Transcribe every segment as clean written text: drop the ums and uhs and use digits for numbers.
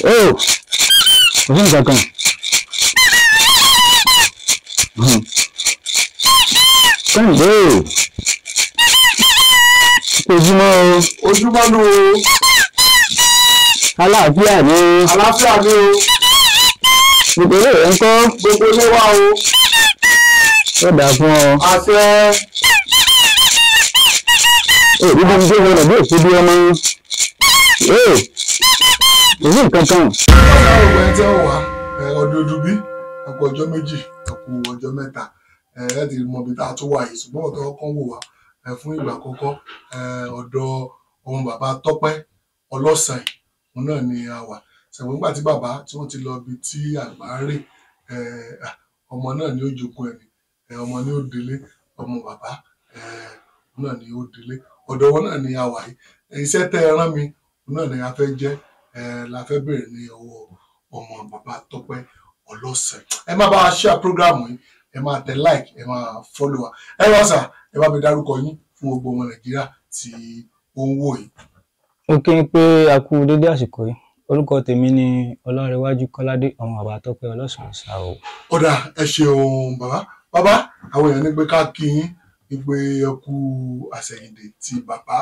Oh, kò sí nǹkan kan. Kẹ́hìndé ojúmọ́ o. Ojúmọ́ ló o. Àlàáfíà ni o. Àlàáfíà ni o. Gbogbo ilé rẹ̀ ń kọ́. Gbogbo ilé wa o. Ó dáa fún ọ. Àṣẹ. Èyí bí mi tó wọlé bí òkú bí ọmọ. Kò sí nǹkan kan. Ọ̀gá ẹ̀ tẹ́ wà ọdọọdún bí ẹ̀kú ọjọ́ méjì ẹ̀kú ọjọ́ mẹ́ta ẹ̀ ti mọ ibi tá a tún wà yìí ṣùgbọ́n ọ̀dọ́ kan wò wá fún ìgbà àkọ́kọ́ ọ̀dọ̀ ohun bàbá Tọ́pẹ́ Ọlọ́sàn òun náà ni a wà ṣẹ̀wọ̀n nígbà tí bàbá tí wọ́n ti lọ ibi tí àgbà rè ọmọ náà ni ó jogún ẹni ọmọ ni ó délé ọmọ bàbá òun náà ni ó délé ọ̀dọ̀ wọn náà ni a wà yìí iṣẹ́ tẹ́ ẹ rán mi òun náà ni a fẹ́ jẹ́ la fẹ́ bẹ̀rẹ̀ ní ọwọ́ ọmọ bàbá Tọ́pẹ́ Ọlọ́sàn ẹ má bá wa share program yìí ẹ máa tẹ like ẹ máa follow wa ẹ wá sà ẹ bá mi dárúkọ yín fún gbogbo ọmọ Nàìjíríà tí ó ń wò yìí. Ó kí n pé a kú dédé àsìkò yìí orúkọ tèmi ni Ọlárẹ̀wájú Kọ́ládé ọmọ bàbá Tọ́pẹ́ Ọlọ́sàn ṣáà o. Ọ̀dà ẹ ṣeun bàbá àwọn èèyàn ní pé ká kí yín ní pé ẹ kú àṣẹyìndè tí bàbá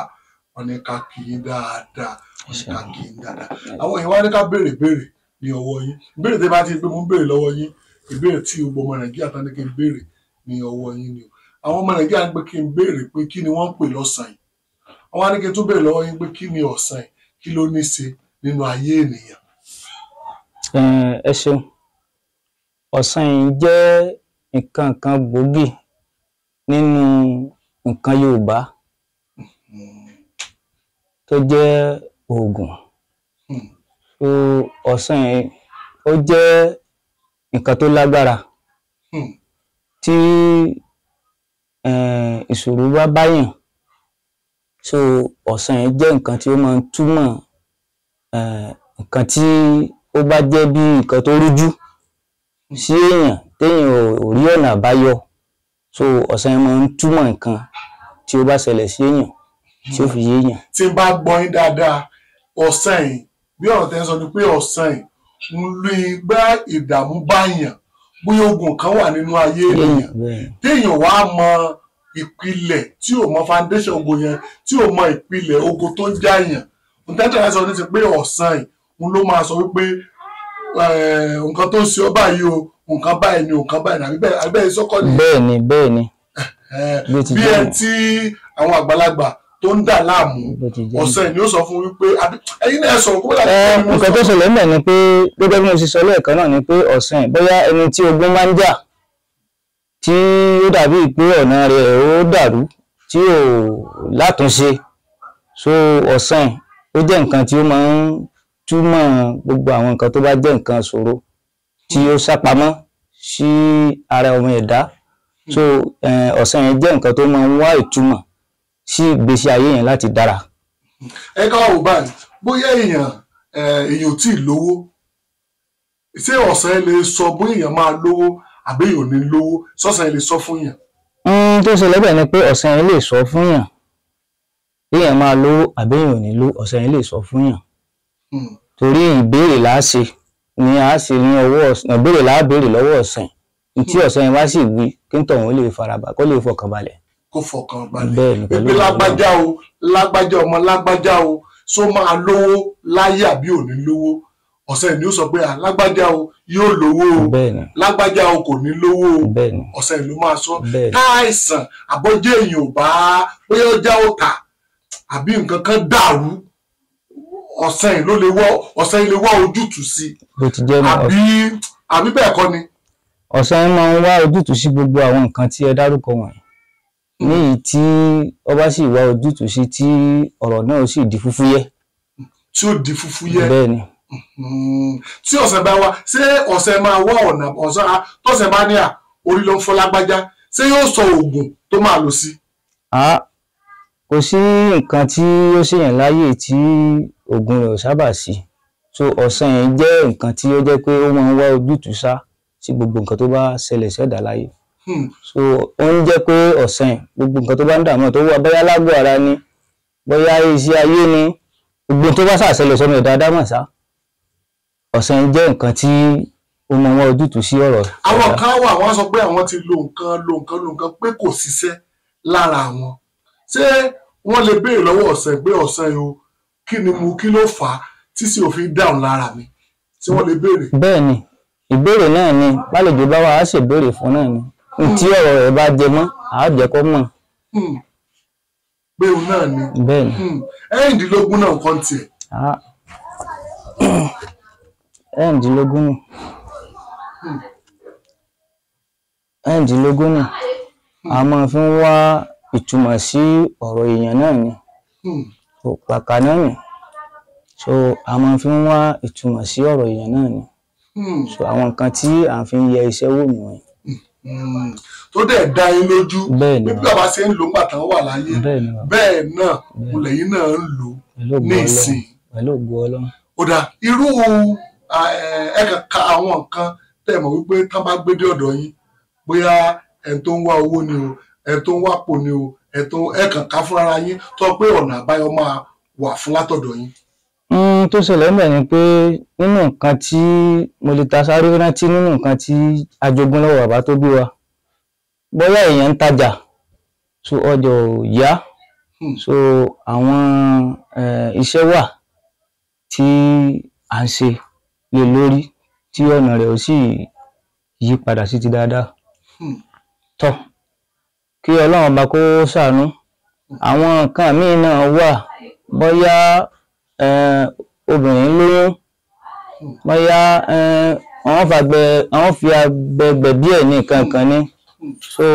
wọn ní ká kí yín dáadáa wọn ní ká kí yín dáadáa àwọn èèyàn wá ní ká béèrè ní ọwọ́ yín ìbéèrè tí bá ti pé mo ń béèrè lọ́wọ́ yín ìbéèrè tí gbogbo ọmọ Nàìjíríà tán ní kí n béèrè ní ọwọ́ yín ni o àwọn ọmọ Nàìjíríà ní pé kí n béèrè pé kí ni wọ́n ń pè lọ́sàn yìí wọ́n wá ní kí n tún béèrè lọ́wọ́ yín pé kí ni ọ̀sán yìí kí ló ní ṣe nínú ayé ènìyàn. Ẹ ṣeun ọ̀sán yìí jẹ́ nǹkan kan gbòógì nínú nǹkan Yorùbá tó jẹ́ oògùn so ọ̀sán yìí ó jẹ́ nǹkan tó lágbára tí ìṣòro bá báyàn so ọ̀sán yìí jẹ́ nǹkan tí ó máa ń túmọ̀ nǹkan tí ó bá jẹ́ bí nǹkan tó rújú sí èèyàn téèyàn ò rí ọ̀nà àbáyọ so ọ̀sán yìí máa ń túmọ̀ nǹkan tí ó bá ṣẹlẹ̀ sí èèyàn tí ó fi yé èèyàn. Tí n bá gbọ́ yín dáadáa ọ̀sán yìí bí ọ̀rọ̀ tẹ́ ń sọ ni pé ọ̀sán yìí ń lè gbá ìdààmú báyàn bóyá ogun kan wà nínú ayé èèyàn téèyàn wá mọ ìpìlẹ̀ tí ò mọ foundation ogun yẹn tí ò mọ ìpìlẹ̀ ogun tó ń jáyàn ntẹ́tẹ̀ rẹ sọ ní ti pé ọ̀sán yìí ń ló máa sọ wípé nǹkan tó ń ṣe ọ́ báyìí o nǹkan báyìí ni nǹkan báyìí ni àbí bẹ́ẹ̀ sọ́kọ́ ni. bẹ́ẹ̀ni bí ẹ tí àwọn àgbàlagbà tó ń dà láàmú ọ̀sán ni ó sọ fún wípé ẹ̀yin náà sọ̀rọ̀ kó bẹ́ẹ̀ láti fún mi. nǹkan tó ṣẹlẹ̀ ńbẹ̀ ni pé gẹ́gẹ́ bí mo ṣe sọ lẹ́ẹ̀kan náà ni pé ọ̀sán bóyá ẹni tí ogun máa ń jà tí ó dàbí pé ọ̀nà rẹ̀ ó dàrú tí ò látúnṣe so ọ̀sán ó jẹ́ nǹkan tí ó máa ń túmọ̀ gbogbo àwọn nǹkan tó bá jẹ́ nǹkan ṣòro tí ó sápamọ́ sí ara ọmọ ẹ̀dá so ọ̀sán yẹn jẹ́ nǹkan tó máa ń wá ìtumọ̀ sí ìgbésí ayé yẹn láti dára. Ẹ ká wò báyìí bóyá èèyàn ò tí ì lówó ṣé ọ̀sán yẹn lè sọ bóyá èèyàn máa lówó àbí èèyàn ò ní lówó sọ́sàn yẹn lè sọ fún yàn. tó ṣẹlẹ̀ bẹ́ẹ̀ ni pé ọ̀sán yẹn lè sọ fún yàn èèyàn máa lówó àbí èèyàn ò ní lówó ọ̀sán yẹn lè sọ fún yàn torí ìbéèrè láàṣe ni a ṣe ní ọwọ́ ọ̀sán ìbéèrè láàbéèrè lọ́wọ́ ọ̀sán tí ọ̀sán yẹn bá sì wí kí n tọ̀hún lè faraba kó lè fọkàn balẹ̀. Kó fọkàn balẹ̀ pé lágbájá o lágbájá ọmọ lágbájá o só máa lówó láyé àbí ò ní lówó ọ̀sán yìí ni ó sọ pé lágbájá o yóò lówó o lágbájá o kò ní lówó o ọ̀sán yìí ló máa sọ káàìsàn àbọ̀jẹ́ èèyàn ò bá bóyá ó já ó tà àbí nǹkan kan dàrú ọ̀sán yìí lè wá ojútùú sí àbí bẹ́ẹ̀ kọ́ ni. ọ̀sán yìí máa ń wá ojútùú sí gbogbo àwọn nǹkan tí ẹ dárúkọ wọ̀nyí ní èyí tí ọba sì wá ojútùú sí tí ọ̀rọ̀ náà ó sì di fúfúyẹ́. tí ó di fúfúyẹ́. bẹ́ẹ̀ ni. tí ọ̀sán bá wá ṣé ọ̀sán máa wá ọ̀nà ọ̀sán tọ̀sán bá ní orí ló ń fọ́ lágbájá ṣé yóò sọ oògùn tó máa lò sí. kò sí nǹkan tí ó ṣèyàn láyè tí oògùn rẹ̀ ò sábà sí so ọ̀sán yẹn jẹ́ nǹkan tí ó jẹ́ pé ó máa ń wá ojútùú sá sí gbogbo nǹkan tó bá ṣẹlẹ̀ sẹ́dá láyé so ó ń jẹ́ pé ọ̀sán gbogbo nǹkan tó bá ń dààmú tó wà bóyá lágbo ara ni bóyá iṣẹ́ ayé ni gbogbo tó bá ṣàṣẹlẹ̀ sọ́nà ẹ̀dá dámọ̀ sá ọ̀sán jẹ́ nǹkan tí ó mọ wọn ojútùú sí ọ̀rọ̀. àwọn kan wà wọ́n sọ pé àwọn ti lo nǹkan pé kò ṣiṣẹ́ lára àwọn. ṣé wọ́n lè béèrè lọ́wọ́ ọ̀sán pé ọ̀sán yìí o kí ni mo kí ló fà á tí sì òfin dáhùn lára mi, ṣé wọ́n lè béèrè? bẹ́ẹ̀ ni ìbéèrè náà ni bálejò bá wà á sì béèrè fún náà ni tí ọ̀rọ̀ rẹ̀ bá jẹ mọ́ àá jẹ́ kó mọ̀. pé òun náà ni. bẹ́ẹ̀ ni. ẹ̀rìndínlógún náà nǹkan tiẹ̀. ẹ̀rìndínlógún ni. ẹ̀rìndínlógún ni a máa fi ń wá ìtumọ̀ sí ọ̀rọ̀ èèyàn náà ni. pàkà náà ni so a máa fi ń wá ìtumọ̀ sí ọ̀rọ̀ èèyàn náà ni. so àwọn nǹkan tí à ń fi ń yẹ iṣẹ́ wò nìyẹn. tó dẹ̀ dá yín lójú bẹ́ẹ̀ ni bí bàbá ṣe ń lò ńgbà tán wà láyé bẹ́ẹ̀ náà lẹ́yìn náà ń lò ní ìsìn. pẹ̀lú ògo Ọlọ́run. ó dà irú ẹ̀ka ka àwọn nǹkan tẹ̀ mọ̀ wípé tán bá gbé dé ọ̀dọ̀ yín bóyá ẹni tó ń wá owó ni o ẹni tó ń wá pò ni o ẹ̀ka ká fúnra yín tó pé ọ̀nà àbáyọ máa wà fún látọ̀dọ̀ yín. tó ṣẹlẹ̀ ńbẹ̀ ni pé nínú nǹkan tí mo lè ta sáré rántí nínú nǹkan tí ajogún lọ́wọ́ bàbá tó bí wa bóyá èèyàn ń tajà so ọjà ò yá so àwọn iṣẹ́ wà tí à ń ṣe lé lórí tí ọ̀nà rẹ̀ ò sì yí padà sí ti dáadáa tọ́ kí Ọlọ́run bá kó ṣàánú àwọn nǹkan míì náà wà bóyá obìnrin lóyún bóyá àwọn fi agbẹ̀gbẹ̀ díẹ̀ ní nǹkan kan ní so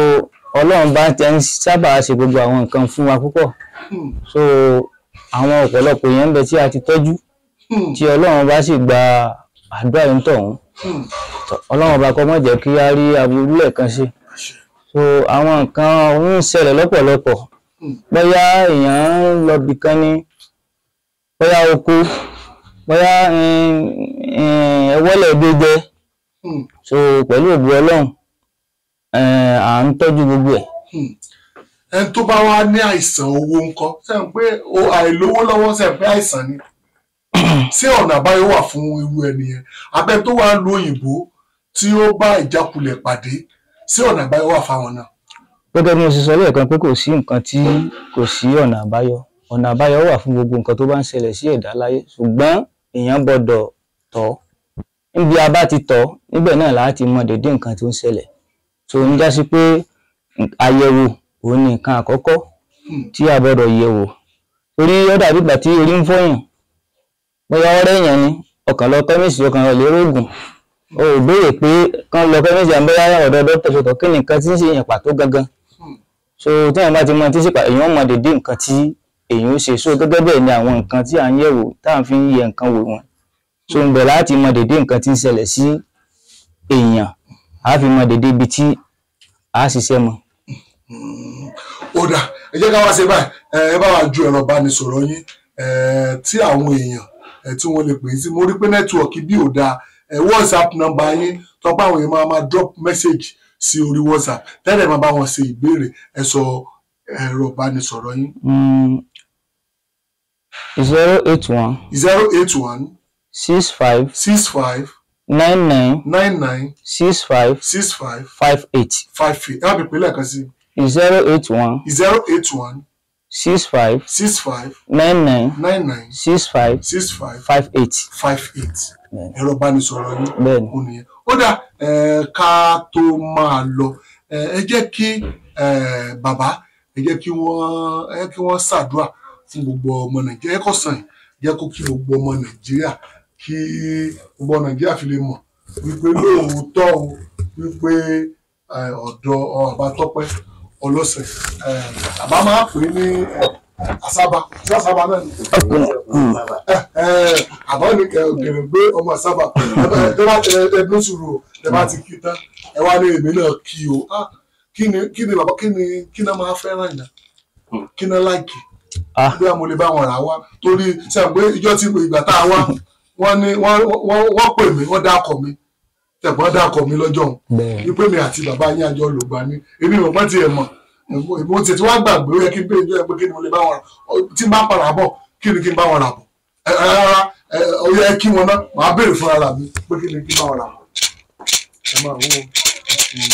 Ọlọ́run bá ti ń sábà ṣe gbogbo àwọn nǹkan fún wa púpọ̀ so àwọn ọ̀pọ̀lọpọ̀ èèyàn ń bẹ tí a ti tọ́jú tí Ọlọ́run bá sì gba àdúrà yìí tọ̀hún Ọlọ́run bá kọ́ mọ́ jẹ́ kí a rí aburú lẹ́ẹ̀kan sí so àwọn nǹkan ń ṣẹlẹ̀ lọ́pọ̀lọpọ̀ bóyá èèyàn ń lọ bìkan ní bóyá oko bóyá ẹwọ́lẹ̀ gbégbé so pẹ̀lú ògo Ọlọ́run à ń tọ́jú gbogbo ẹ̀. ẹni tó bá wá ní àìsàn owó ńkọ́ sẹ́yìn pé àìlówó lọ́wọ́ sẹ́yìn pé àìsàn ni ṣé ọ̀nà àbáyọ wà fún irú ẹni yẹn abẹ tó wà ń lo òyìnbó tí ó bá ìjákulẹ̀ pàdé ṣé ọ̀nà àbáyọ wà fáwọn náà. gẹ́gẹ́ bí mo ṣe sọ lẹ́ẹ̀kan pé kò sí nǹkan tí kò sí ọ̀nà àbáyọ wà fún gbogbo nǹkan tó bá ń ṣẹlẹ̀ sí ẹ̀dá láyé ṣùgbọ́n èèyàn gbọ́dọ̀ tọ̀ níbi a bá ti tọ̀ níbẹ̀ náà láti mọ dédé nǹkan tó ń ṣẹlẹ̀ tó ń já sí pé àyẹ̀wò òun ni nǹkan àkọ́kọ́ tí a gbọ́dọ̀ yẹ̀wò torí ó dàbí ìgbà tí orí ń fọyàn bóyá ọ̀rẹ́ èèyàn ni ọkàn lọ kẹ́míìsì ọkàn lọ lérò ògùn o ò béèrè pé kán lọ kẹ́míìsì àbẹ́yà ọ̀dọ̀ dókítà ṣètò kí ni nǹkan tí ń ṣe èèyàn pàtó gangan so tí èèyàn bá ti mọ tí sípa èèyàn mọ dédé nǹkan tí èèyàn ó ṣe so gẹ́gẹ́ bẹ́ẹ̀ ni àwọn nǹkan tí à ń yẹ̀wò tá à ń fi ń yẹ nǹkan wò wọn so ń bẹ̀ láti mọ dédé nǹkan tí ń ṣẹlẹ̀ sí èèyàn á fi mọ dédé ibi tí a ṣiṣẹ́ mọ́. ó dà ẹ jẹ́ ká wá ṣe báyìí ẹ bá wa ju ẹ̀rọ ìbánisọ̀rọ̀ yín tí àwọn èèyàn tí wọ́n lè pè é sí mo rí pé nẹ́tíwọ̀kì bí ò dáa WhatsApp nọ́mbà yín tọ́pọ̀ àwọn èèyàn máa drop message sí orí WhatsApp tẹ́lẹ̀ máa bá wọn ṣe ìbéèrè ẹ sọ ẹ̀rọ ìbánisọ̀rọ̀ yín. 081 081 65 99 65 58 58 ẹ wá bí pínlẹ̀ kan sí. 081 65 99 65 58 ẹ̀rọ ìbánisọ̀rọ̀ yín ó nìyẹn. ó dà ká tó máa lọ ẹ jẹ́ kí bàbá ẹ jẹ́ kí wọ́n ṣàdúrà fún gbogbo ọmọ Nàìjíríà ẹ kọ́ sàn jẹ́ kó kí gbogbo ọmọ Nàìjíríà kí gbogbo Nàìjíríà fi lè mọ̀ wípé lóòótọ́ o wípé ọ̀dọ̀ Bàbá Tọ́pẹ́ Ọlọ́sẹ̀ bàbá máa pè é ní Àsábà tí Àsábà náà ni àbá ní kẹrìnkẹrìn gbé ọmọ Àsábà ẹ ní sùúrù ẹ bá ti kí tán ẹ wá ní èmi náà kí o kí ni bàbá kí ni máa fẹ́ràn yàn kí ni láìkì bí a mo lè bá wọn rà wá torí sẹ́yìn pé ìjọ tí ìgbà tá a wá wọ́n pè mí wọ́n dákọ̀ mi tẹ̀gbọ́n dákọ̀ mi lọ́jọ́ wípé mi àti bàbá yín àjọ lògbà ní èmi ò mọ̀ tí ẹ mọ̀ mo ti wá gbàgbé ó yẹ kí n pè é pé kí ni mo lè bá wọn rà tí n bá padà bọ̀ kí ni kí n bá wọn rà bọ̀ rárá ó yẹ kí wọn náà màá béèrè fún ara mi pé kí ni kí bá wọn rà bọ̀ ẹ máa wọ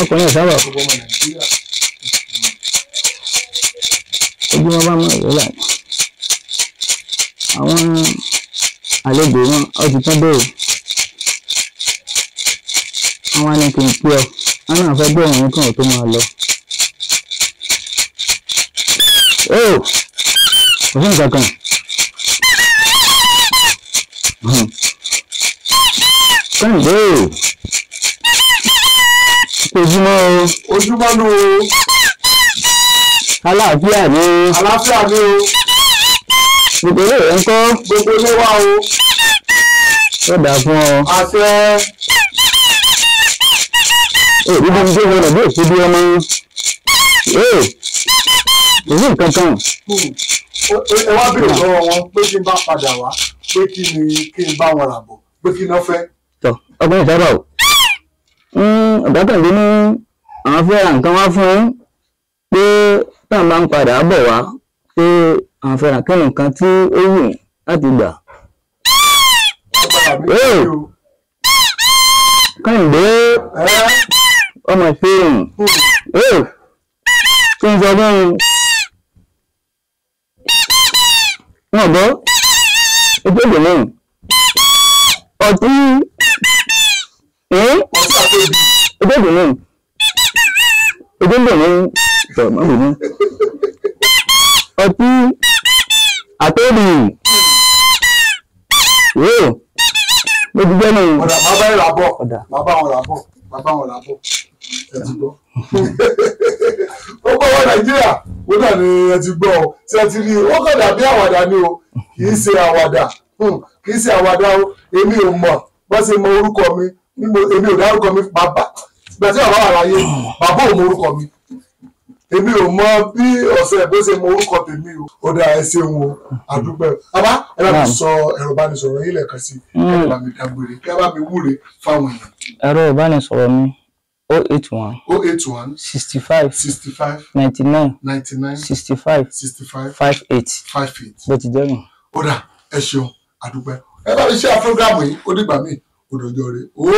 ọkùnrin ìsábà ọmọ Nàìjíríà. ojú wọn bá mọ ìrọ̀lá àwọn àlejò wọn ó ti tán bẹ́ẹ̀ àwọn á ní kí n pé ọ wọn náà fẹ́ bẹ́ẹ̀ wọn kàn tó máa lọ. ó kò sí nǹkan kan Kẹ́hìndé ojúmọ́ o ojúmọ́ ló àlàáfíà ni àlàáfíà ni o gbogbo ilé rẹ̀ ń kọ́ gbogbo ilé wa o ó dáa fún ọ. àṣẹ èyí bí gbé wọn lọ́dún òkú bí ọmọ kò sí nǹkan kan. ẹ wá béèrè lọ́wọ́ wọn pé kí n bá padà wá pé kí n bá wọn rà bọ̀ pé kí n náà fẹ́. tọ ọkùnrin ìsábà o ọ̀gá Kẹ́hìndé ní àwọn fẹ́ ra nǹkan wá fún un pé táwọn bá ń padà bọ̀ wá pé àwọn fẹ́ ra kí nǹkan tí ó wù yín láti gbà. Kẹ́hìndé ọmọ ìfẹ́ràn kí n sọ fún wọn gbọ́ ètò ìdènà ọtí ètò ìdènà sọ̀rọ̀ má bínú ọtí àtẹ́bì yóò ló ti jẹ́ náà. ọ̀dà má bá ìrà bọ̀ má bá wọn rà bọ̀ ẹ ti gbọ́. ó kọ́ wọ Nàìjíríà ó dà ní ẹ ti gbọ́ ọ tí ẹ ti rí i ó kàn dàbí àwàdà ni o kì í ṣe àwàdà o èmi ò mọ̀ bá ṣe mọ orúkọ mi èmi ò dárúkọ mi bàbá ìgbà tí bàbá wà láyé bàbá ò mọ orúkọ mi èmi ò mọ bí ọ̀sẹ̀ bó ṣe mọ orúkọ tèmi o ó dà ẹ ṣeun o àdúpẹ́ bàbá ẹ bá mi sọ ẹ̀rọ ìbánisọ̀rọ̀ yín lẹ́ẹ̀kan sí ẹ bá mi dágbére kí ẹ bá mi wúre fáwọn èèyàn. ẹ̀rọ ìbánisọ̀rọ̀ mi 081 65 99 65 58 bó ti jẹ́ nù. ó dà ẹ ṣeun àdúpẹ́ ẹ bá mi ṣe àfúrógámù yìí ó dìgbà míì ó dọjọ́ rẹ̀ ó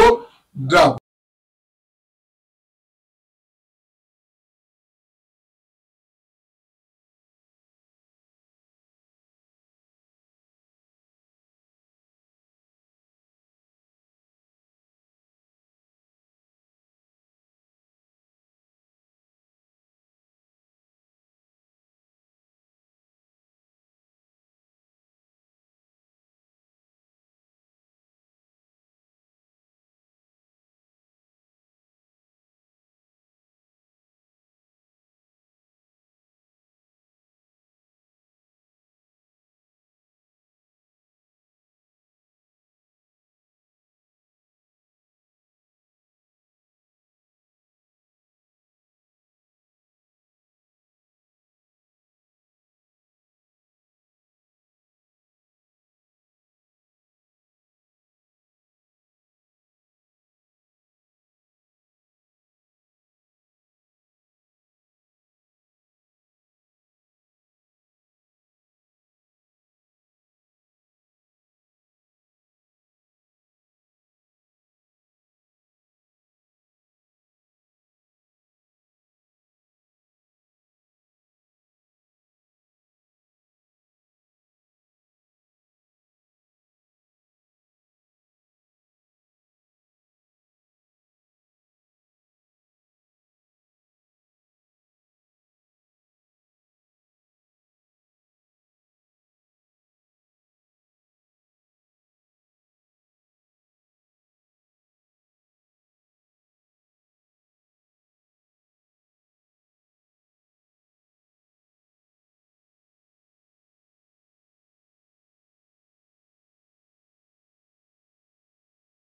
dà.